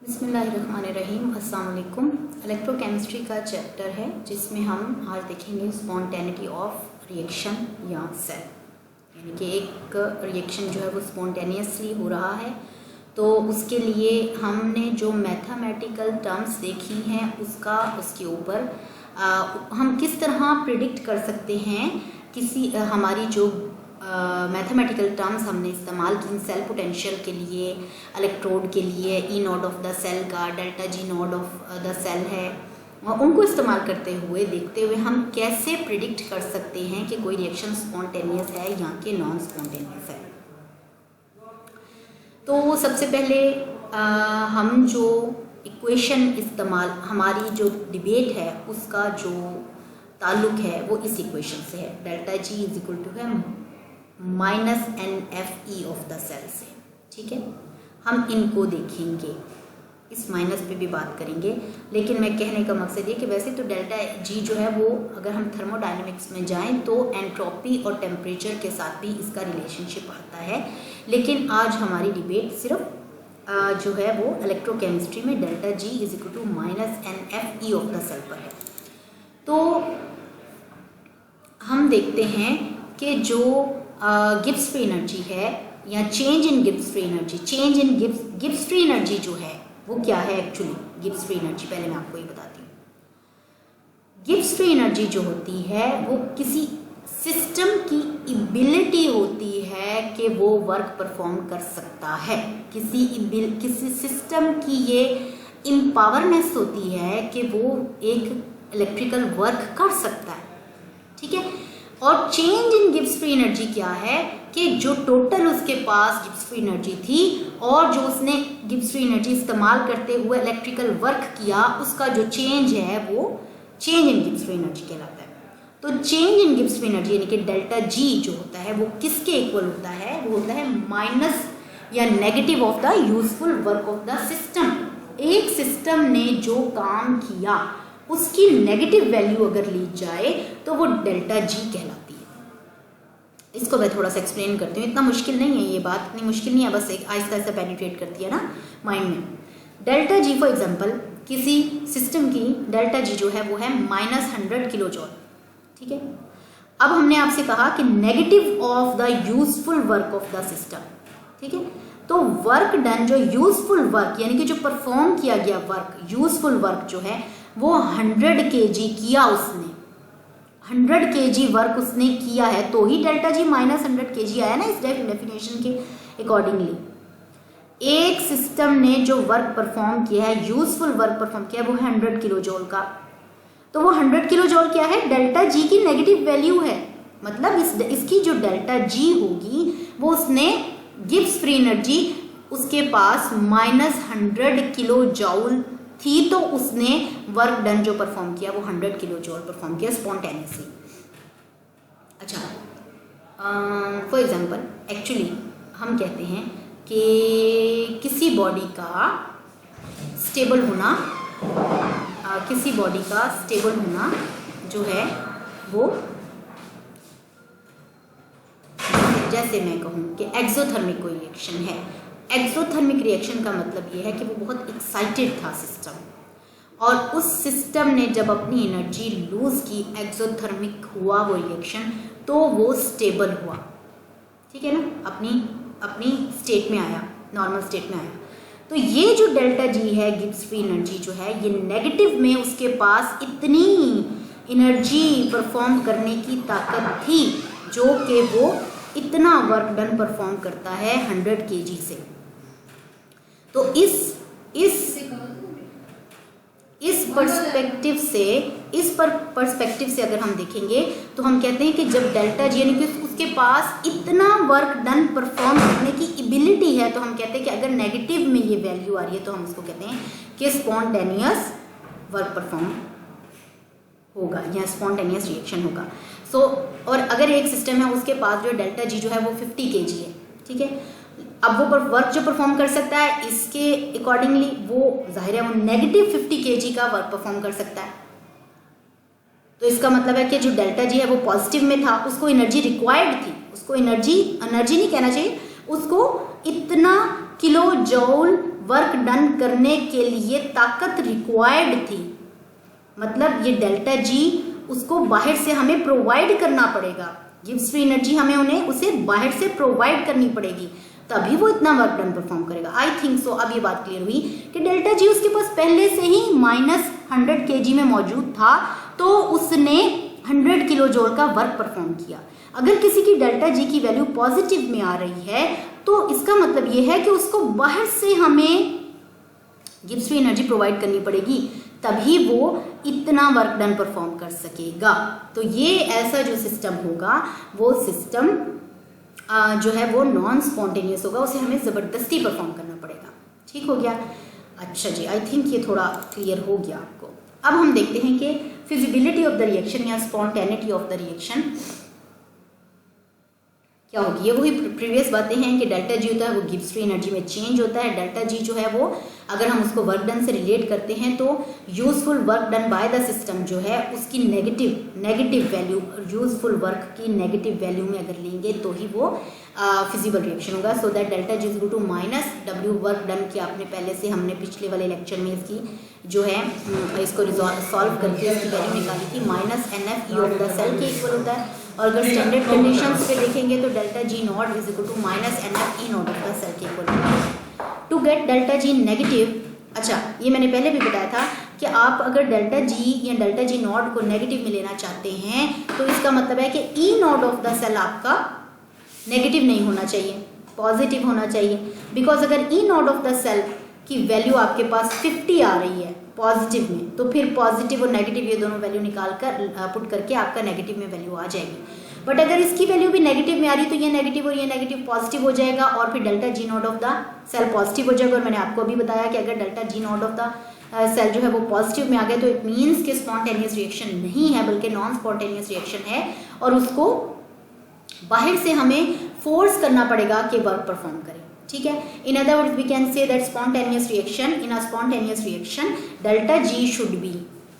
बिस्मिल्लाहिर्रहमानिर्रहीम। अस्सलाम वालेकुम। इलेक्ट्रोकेमिस्ट्री का चैप्टर है जिसमें हम आज देखेंगे स्पॉन्टेनिटी ऑफ रिएक्शन या सेल, यानी कि एक रिएक्शन जो है वो स्पॉन्टेनियसली हो रहा है। तो उसके लिए हमने जो मैथमेटिकल टर्म्स देखी हैं उसके ऊपर हम किस तरह प्रिडिक्ट कर सकते हैं किसी हमारी जो मैथमेटिकल टर्म्स हमने इस्तेमाल की सेल पोटेंशियल के लिए, इलेक्ट्रोड के लिए E naught of the cell का delta G naught of the cell है, और उनको इस्तेमाल करते हुए देखते हुए हम कैसे प्रिडिक्ट कर सकते हैं कि कोई रिएक्शन स्पॉन्टेनियस है या कि नॉन स्पॉन्टेनियस है। तो सबसे पहले हम जो इक्वेशन इस्तेमाल, हमारी जो डिबेट है उसका जो ताल्लुक है वो इस इक्वेशन से है, delta G is equal to है minus N F E of the cell से। ठीक है, हम इनको देखेंगे, इस माइनस पे भी बात करेंगे, लेकिन मैं कहने का मकसद ये कि वैसे तो डेल्टा जी जो है वो अगर हम थर्मोडायनेमिक्स में जाएं तो एंट्रोपी और टेम्परेचर के साथ भी इसका रिलेशनशिप आता है, लेकिन आज हमारी डिबेट सिर्फ जो है वो इलेक्ट्रोकेमिस्ट्री में delta G is equal to minus N F E of the cell पर है। तो हम देखते हैं कि जो गिब्स फ्री एनर्जी है या change in Gibbs free energy, change in Gibbs free energy जो है वो क्या है एक्चुअली। गिब्स फ्री एनर्जी पहले मैं आपको ये बताती हूँ। गिब्स फ्री एनर्जी जो होती है वो किसी सिस्टम की एबिलिटी होती है कि वो वर्क परफॉर्म कर सकता है, किसी सिस्टम की ये इम्पावरनेस होती है कि वो एक इलेक्ट्रिकल वर्क कर सकता है। ठीक है, और change in Gibbs free energy क्या है कि जो टोटल उसके पास गिब्स फ्री एनर्जी थी और जो उसने गिब्स फ्री एनर्जी इस्तेमाल करते हुए इलेक्ट्रिकल वर्क किया, उसका जो चेंज है वो change in Gibbs free energy कहलाता है। तो change in Gibbs free energy यानी कि डेल्टा जी जो होता है वो किसके इक्वल होता है, वो होता है माइनस या negative of the useful work of the system. एक सिस्टम ने जो काम किया उसकी नेगेटिव वैल्यू अगर ली जाए तो वो डेल्टा जी कहलाती है। इसको मैं थोड़ा सा एक्सप्लेन करती हूँ, इतना मुश्किल नहीं है ये बात, इतनी मुश्किल नहीं है, बस एक आहिस्ता आहिस्ता पेनिट्रेट करती है ना माइंड में। डेल्टा जी फॉर एग्जांपल किसी सिस्टम की डेल्टा जी जो है वो है -100 किलो जॉल। ठीक है, अब हमने आपसे कहा कि negative of the useful work of the system. ठीक है, तो वर्क डन, जो यूजफुल वर्क यानी कि जो परफॉर्म किया गया वर्क, यूजफुल वर्क जो है वो 100 kg किया उसने, 100 kg वर्क उसने किया है, तो ही डेल्टा जी -100 kg आया ना इस डेफिनेशन के अकॉर्डिंगली। एक सिस्टम ने जो वर्क परफॉर्म किया है, यूजफुल वर्क परफॉर्म किया है, वो है 100 किलो जॉल का। तो वो 100 किलो जॉल क्या है, डेल्टा जी की नेगेटिव वैल्यू है। मतलब इसकी जो डेल्टा जी होगी वो उसने गिब्स फ्री एनर्जी उसके पास -100 किलो जॉल थी, तो उसने वर्क डन जो परफॉर्म किया वो 100 किलो जॉल परफॉर्म किया स्पॉन्टेनियसली। अच्छा, फॉर एग्जांपल एक्चुअली हम कहते हैं कि किसी बॉडी का स्टेबल होना, किसी बॉडी का स्टेबल होना जो है वो, जैसे मैं कहूँ कि एक्सोथर्मिक कोई रिएक्शन है। एक्सोथर्मिक रिएक्शन का मतलब ये है कि वो बहुत एक्साइटेड था सिस्टम, और उस सिस्टम ने जब अपनी एनर्जी लूज की, एक्सोथर्मिक हुआ वो रिएक्शन, तो वो स्टेबल हुआ। ठीक है ना, अपनी स्टेट में आया, नॉर्मल स्टेट में आया। तो ये जो डेल्टा जी है, गिब्स फ्री एनर्जी जो है, ये नेगेटिव में उसके पास इतनी एनर्जी परफॉर्म करने की ताकत थी जो कि वो इतना वर्क डन परफॉर्म करता है 100 kg से। तो इस पर्सपेक्टिव से अगर हम देखेंगे तो हम कहते हैं कि जब डेल्टा जी यानी कि उसके पास इतना वर्क डन परफॉर्म करने की एबिलिटी है, तो हम कहते हैं कि अगर नेगेटिव में ये वैल्यू आ रही है तो हम उसको कहते हैं कि स्पॉन्टेनियस वर्क परफॉर्म होगा या स्पॉन्टेनियस रिएक्शन होगा। और अगर एक सिस्टम है उसके पास जो डेल्टा जी जो है वो 50 kg है। ठीक है, अब वो वर्क जो परफॉर्म कर सकता है इसके अकॉर्डिंगली वो जाहिर है वो नेगेटिव 50 kg का वर्क परफॉर्म कर सकता है। तो इसका मतलब है कि जो डेल्टा जी है वो पॉजिटिव में था, उसको एनर्जी रिक्वायर्ड थी, उसको एनर्जी नहीं कहना चाहिए, उसको इतना किलो जॉल वर्क डन करने के लिए ताकत रिक्वायर्ड थी, मतलब ये डेल्टा जी उसको बाहर से हमें प्रोवाइड करना पड़ेगा, गिब्स फ्री एनर्जी हमें उसे बाहर से प्रोवाइड करनी पड़ेगी, तभी वो इतना वर्क डन परफॉर्म करेगा। आई थिंक सो अब ये बात क्लियर हुई कि डेल्टा जी उसके पास पहले से ही -100 kg में मौजूद था, तो उसने 100 किलो जूल का वर्क परफॉर्म किया। अगर किसी की डेल्टा जी की वैल्यू पॉजिटिव में आ रही है तो इसका मतलब ये है कि उसको बाहर से हमें गिब्स फ्री एनर्जी प्रोवाइड करनी पड़ेगी, तभी वो इतना वर्क डन परफॉर्म कर सकेगा। तो ये ऐसा जो सिस्टम होगा वो सिस्टम जो है वो नॉन स्पॉन्टेनियस होगा, उसे हमें ज़बरदस्ती परफॉर्म करना पड़ेगा। ठीक हो गया? अच्छा जी, आई थिंक ये थोड़ा क्लियर हो गया आपको। अब हम देखते हैं कि फिजिबिलिटी ऑफ द रिएक्शन या स्पॉन्टेनिटी ऑफ द रिएक्शन क्या होगी। ये वही प्रीवियस बातें हैं कि डेल्टा जी होता है वो गिब्स फ्री एनर्जी में चेंज होता है। डेल्टा जी जो है वो अगर हम उसको वर्क डन से रिलेट करते हैं तो useful work done by the system जो है उसकी नेगेटिव वैल्यू, यूजफुल वर्क की नेगेटिव वैल्यू में अगर लेंगे तो ही वो फिजिबल रिएक्शन होगा। So that delta G is equal to -W work done की आपने पहले से हमने पिछले वाले लेक्चर में इसकी जो है इसको सॉल्व करके इसकी वैल्यू निकाली थी, -NF ऑफ द सेल के इक्वल होता है। और अगर स्टैंडर्ड कंडीशंस पे देखेंगे तो delta G not is equal to -NF not of the cell के इक्वल होता है। To get delta G negative, अच्छा ये मैंने पहले भी बताया था कि आप अगर डेल्टा जी या डेल्टा जी नॉट को नेगेटिव में लेना चाहते हैं तो इसका मतलब है कि ई नॉट ऑफ द सेल आपका नेगेटिव नहीं होना चाहिए, पॉजिटिव होना चाहिए। बिकॉज अगर E naught of the cell की वैल्यू आपके पास 50 आ रही है पॉजिटिव में, तो फिर पॉजिटिव और नेगेटिव ये दोनों वैल्यू निकाल कर पुट करके आपका नेगेटिव में वैल्यू आ जाएगी। बट अगर इसकी वैल्यू भी नेगेटिव में आ रही तो ये नेगेटिव और ये नेगेटिव पॉजिटिव हो जाएगा और फिर delta G not of the cell positive हो जाएगा। और मैंने आपको अभी बताया कि अगर delta G not of the cell जो है वो पॉजिटिव में आ गया तो इट मीन्स कि स्पॉन्टेनियस रिएक्शन नहीं है बल्कि नॉन स्पॉन्टेनियस रिएक्शन है और उसको बाहर से हमें फोर्स करना पड़ेगा कि वर्क परफॉर्म करे। ठीक है, in other words we can say that spontaneous reaction, in a spontaneous reaction delta G should be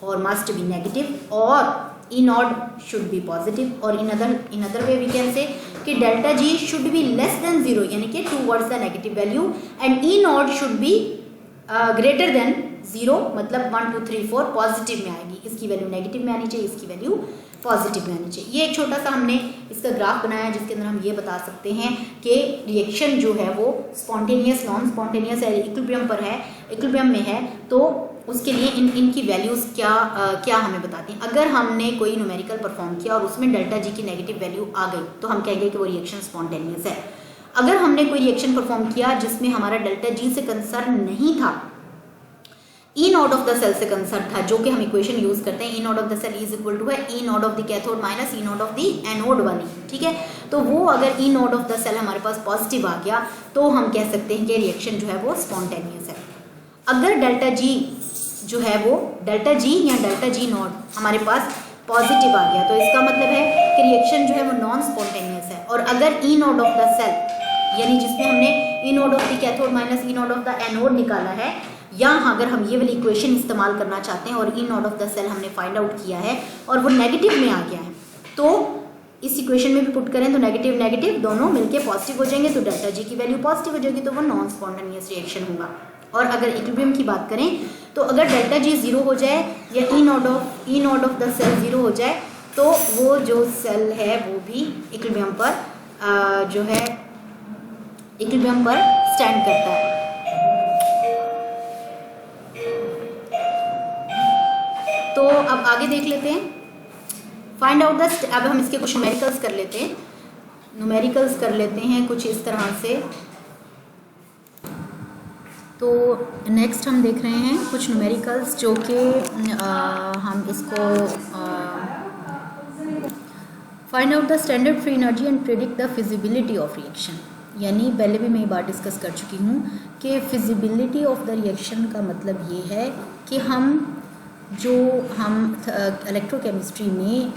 और मस्ट बी नेगेटिव और E naught should be positive. और in other way we can say कि delta G should be less than 0 यानी कि towards the negative value and E naught should be greater than 0 मतलब 1 2 3 4 positive में आएगी, इसकी value negative में आनी चाहिए, इसकी वैल्यू पॉजिटिव में आनी चाहिए। ये एक छोटा सा हमने इसका ग्राफ बनाया जिसके अंदर हम ये बता सकते हैं कि रिएक्शन जो है वो स्पॉन्टेनियस नॉन स्पॉन्टेनियस है, इक्विलिब्रियम पर है, इक्विलिब्रियम में है, तो उसके लिए इनकी वैल्यूज़ क्या हमें बताती हैं। अगर हमने कोई न्यूमेरिकल परफॉर्म किया और उसमें डेल्टा जी की नेगेटिव वैल्यू आ गई तो हम कहेंगे कि वो रिएक्शन स्पॉन्टेनियस है। अगर हमने कोई रिएक्शन परफॉर्म किया जिसमें हमारा डेल्टा जी से कंसर्न नहीं था, E naught of the cell से कंसर्न था, जो कि हम इक्वेशन यूज करते हैं, E naught of the cell is equal to है E naught of the cathode minus E naught of the anode वाली। ठीक है, तो वो अगर E naught of the cell हमारे पास पॉजिटिव आ गया तो हम कह सकते हैं कि रिएक्शन जो है वो स्पॉन्टेनियस है। अगर डेल्टा जी जो है वो डेल्टा जी या डेल्टा जी नॉट हमारे पास पॉजिटिव आ गया तो इसका मतलब है कि रिएक्शन जो है वो नॉन स्पॉन्टेनियस है। और अगर E naught of the cell यानी जिसमें हमने E naught of the cathode minus E naught of the anode निकाला है, या अगर हम ये वाली इक्वेशन इस्तेमाल करना चाहते हैं और E naught of the cell हमने फाइंड आउट किया है और वो नेगेटिव में आ गया है, तो इस इक्वेशन में भी पुट करें तो नेगेटिव नेगेटिव दोनों मिलके पॉजिटिव हो जाएंगे, तो डेल्टा जी की वैल्यू पॉजिटिव हो जाएगी, तो वो नॉन स्पॉन्टेनियस रिएक्शन होगा। और अगर इक्विलिब्रियम की बात करें तो अगर डेल्टा जी 0 हो जाए या ई नॉट ऑफ द सेल 0 हो जाए तो वो जो सेल है वो भी इक्विलिब्रियम पर जो है इक्विलिब्रियम पर स्टैंड करता है। तो अब आगे देख लेते हैं, फाइंड आउट द, अब हम इसके कुछ न्यूमेरिकल्स कर लेते हैं कुछ इस तरह से। तो नेक्स्ट हम देख रहे हैं कुछ न्यूमेरिकल्स जो कि हम इसको find out the standard free energy and predict the feasibility of reaction. यानी पहले भी मैं ये बात डिस्कस कर चुकी हूँ कि फिजिबिलिटी ऑफ द रिएक्शन का मतलब ये है कि हम इलेक्ट्रोकेमिस्ट्री में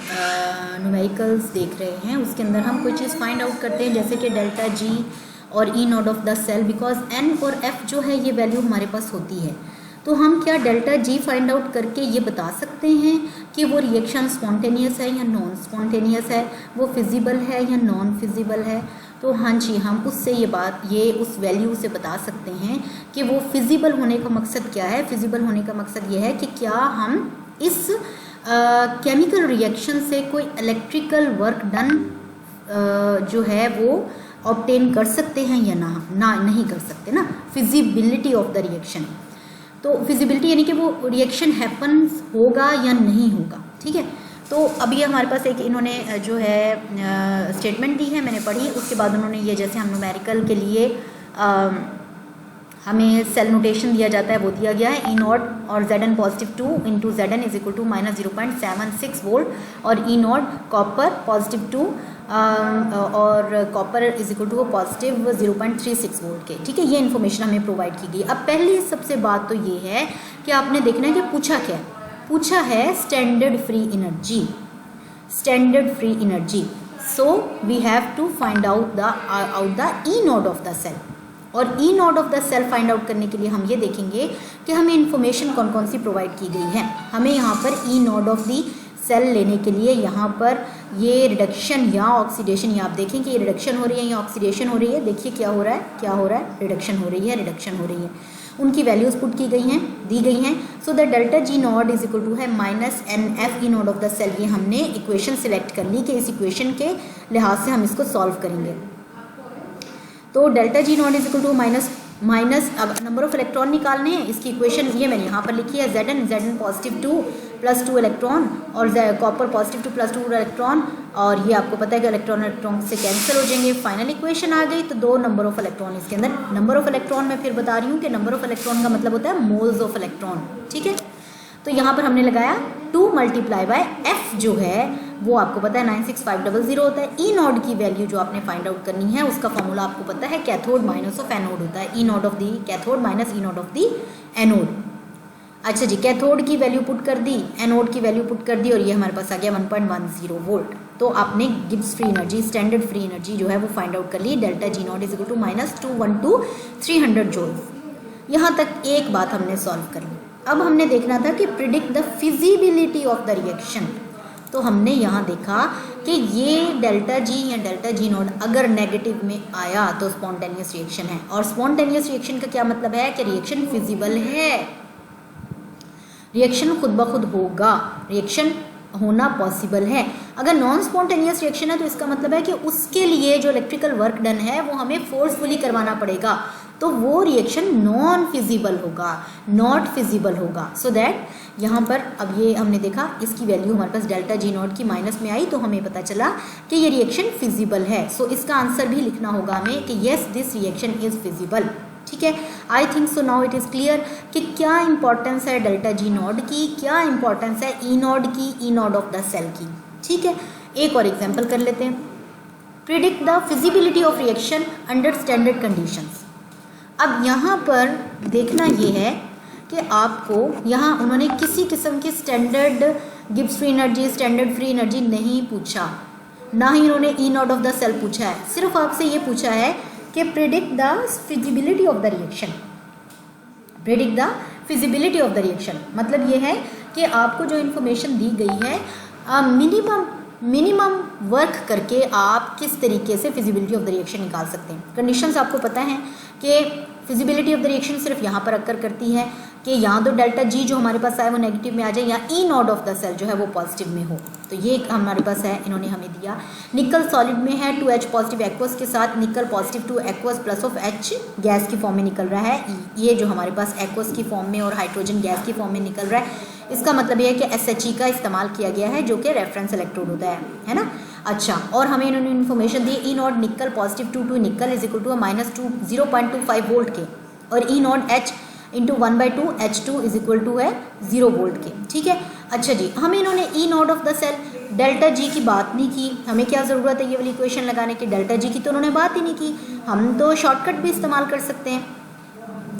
न्यूमेरिकल्स देख रहे हैं उसके अंदर हम कोई चीज़ फाइंड आउट करते हैं जैसे कि डेल्टा जी और E naught of the cell, because n और एफ जो है ये वैल्यू हमारे पास होती है, तो हम क्या डेल्टा जी फाइंड आउट करके ये बता सकते हैं कि वो रिएक्शन स्पॉन्टेनियस है या नॉन स्पॉन्टेनियस है, वो फिजिबल है या नॉन फिजिबल है। तो हाँ जी, हम उससे ये उस वैल्यू से बता सकते हैं कि वो फिजिबल होने का मकसद क्या है। फिजिबल होने का मकसद ये है कि क्या हम इस केमिकल रिएक्शन से कोई इलेक्ट्रिकल वर्क डन जो है वो ऑब्टेन कर सकते हैं या ना नहीं कर सकते ना। फिजिबिलिटी ऑफ द रिएक्शन, तो फिजिबिलिटी यानी कि वो रिएक्शन हैपन्स होगा या नहीं होगा, ठीक है। तो अभी हमारे पास एक इन्होंने जो है स्टेटमेंट दी है, मैंने पढ़ी, उसके बाद उन्होंने ये जैसे हम न्यूमेरिकल के लिए हमें सेल नोटेशन दिया जाता है वो दिया गया है। ई नॉट और Zn positive 2 into Zn is equal to -0.76 volt और ई नॉट कॉपर पॉजिटिव 2 और copper is equal to positive 0.36 volt के, ठीक है। ये इन्फॉर्मेशन हमें प्रोवाइड की गई। अब पहली सबसे बात तो ये है कि आपने देखना है कि पूछा क्या है। पूछा है standard free energy, standard free energy. So we have to find out the E naught of the cell. और E naught of the cell find out करने के लिए हम ये देखेंगे कि हमें इन्फॉर्मेशन कौन कौन सी प्रोवाइड की गई है। हमें यहाँ पर ई नॉट ऑफ द सेल लेने के लिए यहाँ पर ये रिडक्शन या ऑक्सीडेशन, ये आप देखें कि ये रिडक्शन हो रही है या ऑक्सीडेशन हो रही है। देखिए क्या हो रहा है, क्या हो रहा है, रिडक्शन हो रही है, रिडक्शन हो रही है। उनकी वैल्यूज पुट की गई हैं, दी गई हैं। So the delta G not is equal to है -NF E naught of the cell. ये हमने इक्वेशन सिलेक्ट कर ली कि इस इक्वेशन के लिहाज से हम इसको सॉल्व करेंगे। तो delta G not is equal to minus अब नंबर ऑफ इलेक्ट्रॉन निकालने हैं। इसकी इक्वेशन ये मैंने यहाँ पर लिखी है, Zn पॉजिटिव 2 प्लस 2 इलेक्ट्रॉन और कॉपर पॉजिटिव 2 प्लस 2 इलेक्ट्रॉन, और ये आपको पता है कि इलेक्ट्रॉन से कैंसिल हो जाएंगे। फाइनल इक्वेशन आ गई। तो 2 नंबर ऑफ इलेक्ट्रॉन इसके अंदर। नंबर ऑफ इलेक्ट्रॉन मैं फिर बता रही हूँ कि नंबर ऑफ इलेक्ट्रॉन का मतलब होता है मोल्स ऑफ इलेक्ट्रॉन, ठीक है। तो यहाँ पर हमने लगाया 2 मल्टीप्लाई बाय एफ जो है वो आपको पता है 96500 होता है। ई नॉट की वैल्यू जो आपने फाइंड आउट करनी है उसका फॉर्मूला आपको पता है, कैथोड माइनस ऑफ एनोड होता है। E naught of the cathode minus E naught of the anode. अच्छा जी, कैथोड की वैल्यू पुट कर दी, एनोड की वैल्यू पुट कर दी, और ये हमारे पास आ गया 1.10 वोल्ट। तो आपने Gibbs free energy, standard free energy जो है वो फाइंड आउट कर ली। Delta G not is equal to -212 joules. यहाँ तक एक बात हमने सॉल्व कर ली। अब हमने देखना था कि predict the feasibility of the reaction. तो हमने यहाँ देखा कि ये डेल्टा जी या डेल्टा जी नॉट अगर नेगेटिव में आया तो स्पॉन्टेनियस रिएक्शन है। और स्पॉन्टेनियस रिएक्शन का क्या मतलब है कि रिएक्शन फिजिबल है, रिएक्शन खुद ब खुद होगा, रिएक्शन होना पॉसिबल है। अगर नॉन स्पॉन्टेनियस रिएक्शन है तो इसका मतलब है कि उसके लिए जो इलेक्ट्रिकल वर्क डन है वो हमें फोर्सफुली करवाना पड़ेगा, तो वो रिएक्शन नॉन फिजिबल होगा, नॉट फिजिबल होगा। सो दैट यहाँ पर अब ये हमने देखा इसकी वैल्यू हमारे पास डेल्टा जी नॉट की माइनस में आई, तो हमें पता चला कि ये रिएक्शन फिजिबल है। सो इसका आंसर भी लिखना होगा हमें कि yes this reaction is feasible, ठीक है। I think so now it is clear कि क्या इंपॉर्टेंस है डेल्टा जी नॉट की, क्या इंपॉर्टेंस है ई नॉट की, ई नॉट ऑफ द सेल की, ठीक है। एक और एग्जाम्पल कर लेते हैं। Predict the feasibility of reaction under standard conditions. अब यहाँ पर देखना ये है कि आपको यहाँ उन्होंने किसी किस्म की standard Gibbs free energy, standard free energy नहीं पूछा, ना ही उन्होंने ई नॉट ऑफ द सेल पूछा है। सिर्फ आपसे ये पूछा है कि predict the feasibility of the reaction. Predict the feasibility of the reaction मतलब ये है कि आपको जो इन्फॉर्मेशन दी गई है मिनिमम वर्क करके आप किस तरीके से फिजिबिलिटी ऑफ द रिएक्शन निकाल सकते हैं। कंडीशंस आपको पता है कि फिजिबिलिटी ऑफ द रिएक्शन सिर्फ यहाँ पर अक्कर करती है कि यहाँ तो डेल्टा जी जो हमारे पास आए वो नेगेटिव में आ जाए, या ई नॉट ऑफ द सेल जो है वो पॉजिटिव में हो। तो ये हमारे पास है, इन्होंने हमें दिया। निकल सॉलिड में है 2H पॉजिटिव एक्वस के साथ निकल positive 2 aqueous plus of H gas की फॉर्म में निकल रहा है। ये जो हमारे पास एक्वस की फॉर्म में और हाइड्रोजन गैस की फॉर्म में निकल रहा है, इसका मतलब ये है कि SHE का इस्तेमाल किया गया है जो कि रेफरेंस इलेक्ट्रोड होता है ना। अच्छा, और हमें इन्होंने इन्फॉर्मेशन दी E naught nickel positive 2 nickel is equal to -0.25 volt के, और E naught H into 1/2 H2 is equal to है 0 वोल्ट के, ठीक है। अच्छा जी, हमें इन्होंने E naught of the cell delta G की बात नहीं की। हमें क्या ज़रूरत है ये वाली इक्वेशन लगाने की, डेल्टा जी की तो उन्होंने बात ही नहीं की। हम तो शॉर्टकट भी इस्तेमाल कर सकते हैं,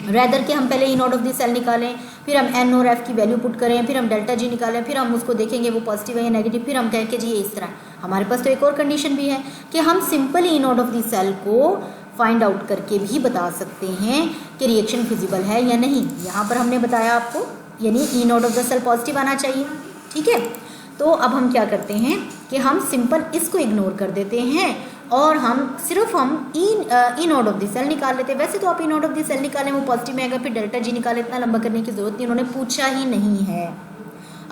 रैदर कि हम पहले ई नॉट ऑफ द सेल निकालें, फिर हम एन और एफ की वैल्यू पुट करें, फिर हम डेल्टा जी निकालें, फिर हम उसको देखेंगे वो पॉजिटिव है या नेगेटिव, फिर हम कहें कि जी ये इस तरह। हमारे पास तो एक और कंडीशन भी है कि हम simple E naught of the cell को फाइंड आउट करके भी बता सकते हैं कि रिएक्शन फिजिबल है या नहीं। यहाँ पर हमने बताया आपको, यानी E naught of the cell positive आना चाहिए, ठीक है। तो अब हम क्या करते हैं कि हम सिंपल इसको इग्नोर कर देते हैं और हम सिर्फ E naught of the cell निकाल लेते हैं। वैसे तो आप E naught of the cell निकालें वो पॉजिटिव में आएगा, फिर डेल्टा जी निकाले, इतना लंबा करने की ज़रूरत नहीं, उन्होंने पूछा ही नहीं है।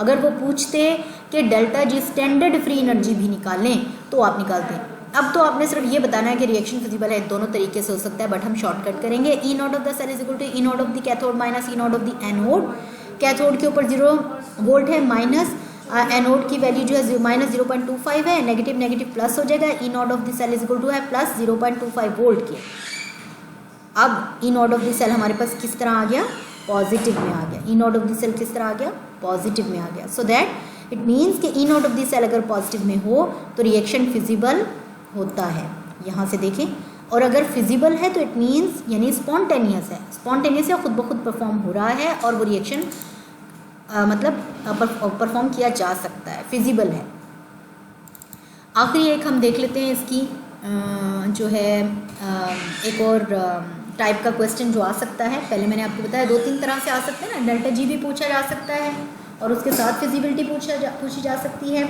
अगर वो पूछते कि डेल्टा जी स्टैंडर्ड फ्री एनर्जी भी निकालें तो आप निकालते हैं। अब तो आपने सिर्फ ये बताना है कि रिएक्शन फिजिबल है, दोनों तरीके से हो सकता है, बट हम शॉर्टकट करेंगे। E naught of the cell is equal to E naught of the cathode minus E naught of the anode. Cathode के ऊपर 0 वोल्ट है, माइनस एनोड की वैल्यू जो है माइनस 0.25 है, नेगेटिव नेगेटिव प्लस हो जाएगा। E naught of the cell is equal to है प्लस 0.25 वोल्ट के। अब E naught of the cell हमारे पास किस तरह आ गया, पॉजिटिव में आ गया। ई नॉट ऑफ द सेल किस तरह आ गया, पॉजिटिव में आ गया। सो दैट इट मीन्स कि ई नॉट ऑफ द सेल अगर पॉजिटिव में हो तो रिएक्शन फिजिबल होता है, यहाँ से देखें। और अगर फिजिबल है तो इट मीन्स यानी स्पॉन्टेनियस है, स्पॉन्टेनियस या खुद ब खुद परफॉर्म हो रहा है और वो रिएक्शन मतलब परफॉर्म किया जा सकता है, फिजिबल है। आखिरी एक हम देख लेते हैं इसकी जो है एक और टाइप का क्वेश्चन जो आ सकता है। पहले मैंने आपको बताया 2-3 तरह से आ सकते हैं ना, डेल्टा जी भी पूछा जा सकता है और उसके साथ फिजिबिलिटी पूछी जा सकती है।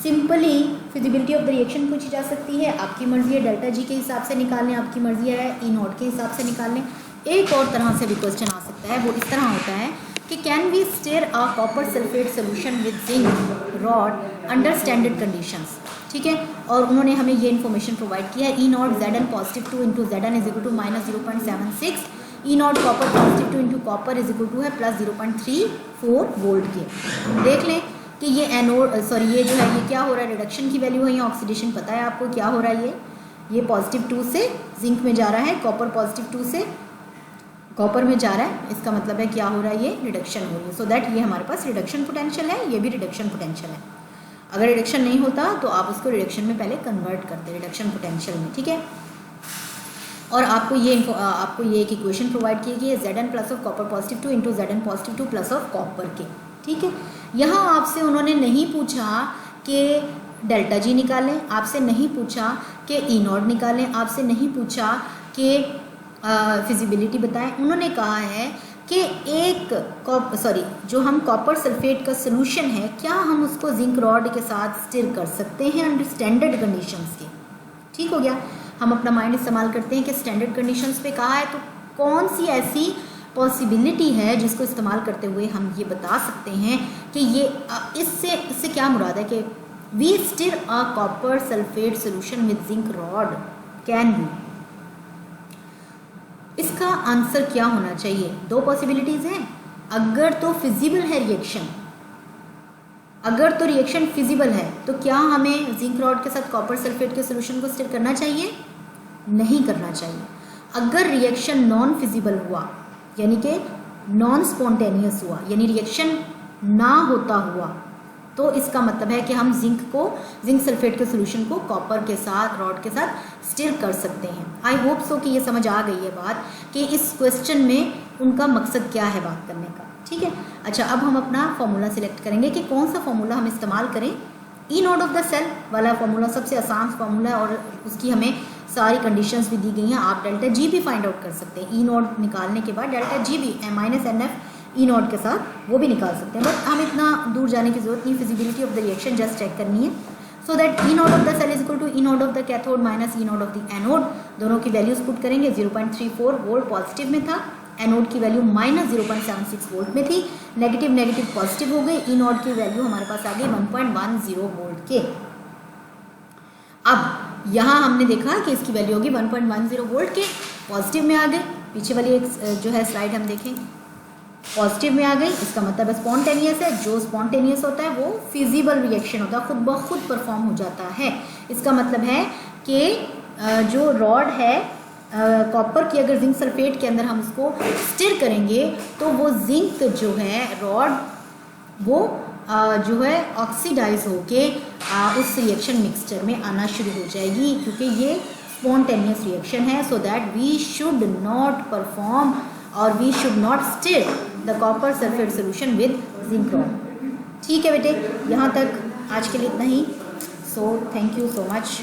Simply feasibility of the reaction पूछी जा सकती है, आपकी मर्जी है डेल्टा जी के हिसाब से निकालने, आपकी मर्जी है ई नॉट के हिसाब से निकालने। एक और तरह से भी क्वेश्चन आ सकता है, वो इस तरह होता है कि can we stir a copper sulphate solution with zinc rod under standard conditions. ठीक है, और उन्होंने हमें ये इन्फॉर्मेशन प्रोवाइड किया है। E naught Z N positive 2 into Z N is equal to minus 0.76, E naught copper positive 2 into copper is equal to है plus 0.34 volt के। देख लें कि ये एनोड ये जो है ये क्या हो रहा है, रिडक्शन की वैल्यू है या ऑक्सीडेशन, पता है आपको क्या हो रहा है। ये पॉजिटिव 2 से जिंक में जा रहा है, कॉपर पॉजिटिव 2 से कॉपर में जा रहा है, इसका मतलब है क्या हो रहा है, ये रिडक्शन हो रही है। सो दैट ये हमारे पास रिडक्शन पोटेंशियल है, ये भी रिडक्शन पोटेंशियल है। अगर रिडक्शन नहीं होता तो आप उसको रिडक्शन में पहले कन्वर्ट करते, रिडक्शन पोटेंशियल में। ठीक है, और आपको ये एक इक्वेशन प्रोवाइड की गई है, Z N plus of copper positive 2 into Z N positive 2 plus of copper के। ठीक है, यहाँ आपसे उन्होंने नहीं पूछा कि डेल्टा जी निकालें, आपसे नहीं पूछा कि ई नॉट निकालें, आपसे नहीं पूछा कि फिजिबिलिटी बताएं। उन्होंने कहा है कि जो हम कॉपर सल्फेट का सोल्यूशन है, क्या हम उसको जिंक रॉड के साथ स्टिर कर सकते हैं अंडर स्टैंडर्ड कंडीशंस के। ठीक हो गया, हम अपना माइंड इस्तेमाल करते हैं कि स्टैंडर्ड कंडीशंस पे कहा है, तो कौन सी ऐसी पॉसिबिलिटी है जिसको इस्तेमाल करते हुए हम ये बता सकते हैं कि ये इससे क्या मुराद है कि we stir a copper sulphate solution with zinc rod can be. इसका आंसर क्या होना चाहिए, 2 पॉसिबिलिटीज़ हैं। अगर तो फिजिबल है रिएक्शन, अगर तो रिएक्शन फिजिबल है तो क्या हमें जिंक रॉड के साथ कॉपर सल्फेट के सोल्यूशन को स्टिर करना चाहिए, नहीं करना चाहिए। अगर रिएक्शन नॉन फिजिबल हुआ यानी कि नॉन स्पॉन्टेनियस हुआ, यानी रिएक्शन ना होता हुआ, तो इसका मतलब है कि हम जिंक सल्फेट के सोल्यूशन को कॉपर के साथ रॉड के साथ स्टिर कर सकते हैं। आई होप सो कि ये समझ आ गई है बात कि इस क्वेश्चन में उनका मकसद क्या है बात करने का। ठीक है, अच्छा अब हम अपना फॉर्मूला सिलेक्ट करेंगे कि कौन सा फॉर्मूला हम इस्तेमाल करें। ई नॉट ऑफ द सेल वाला फॉर्मूला सबसे आसान फॉर्मूला है और उसकी हमें सारी कंडीशंस भी दी गई हैं। आप डेल्टा जी भी फाइंड आउट कर सकते हैं, ई नॉट निकालने के बाद डेल्टा जी भी minus N F E naught के साथ वो भी निकाल सकते हैं, बट हम इतना दूर जाने की जरूरत नहीं, feasibility of the reaction just check करनी है। So that E naught of the cell is equal to E naught of the cathode minus E naught of the anode, दोनों की वैल्यूज पुट करेंगे। 0.34 वोल्ट पॉजिटिव में था, anode की value minus 0.76 volt में थी, नेगेटिव नेगेटिव पॉजिटिव हो गई, ई नॉट की वैल्यू हमारे पास आ गई 1.10 वोल्ट के। अब यहाँ हमने देखा कि इसकी वैल्यू होगी 1.10 वोल्ट के, पॉजिटिव में आ गए। पीछे वाली एक जो है स्लाइड हम देखें, पॉजिटिव में आ गई, इसका मतलब स्पॉन्टेनियस है। जो स्पॉन्टेनियस होता है वो फिजिबल रिएक्शन होता है, खुद ब खुद परफॉर्म हो जाता है। इसका मतलब है कि जो रॉड है कॉपर की, अगर जिंक सल्फेट के अंदर हम उसको स्टिर करेंगे तो वो जिंक जो है रॉड वो जो है ऑक्सीडाइज होके उस रिएक्शन मिक्सचर में आना शुरू हो जाएगी, क्योंकि ये स्पॉन्टेनियस रिएक्शन है। So that we should not perform और we should not stir the copper sulphate solution with zinc rod. ठीक है बेटे, यहाँ तक आज के लिए इतना ही। So thank you so much.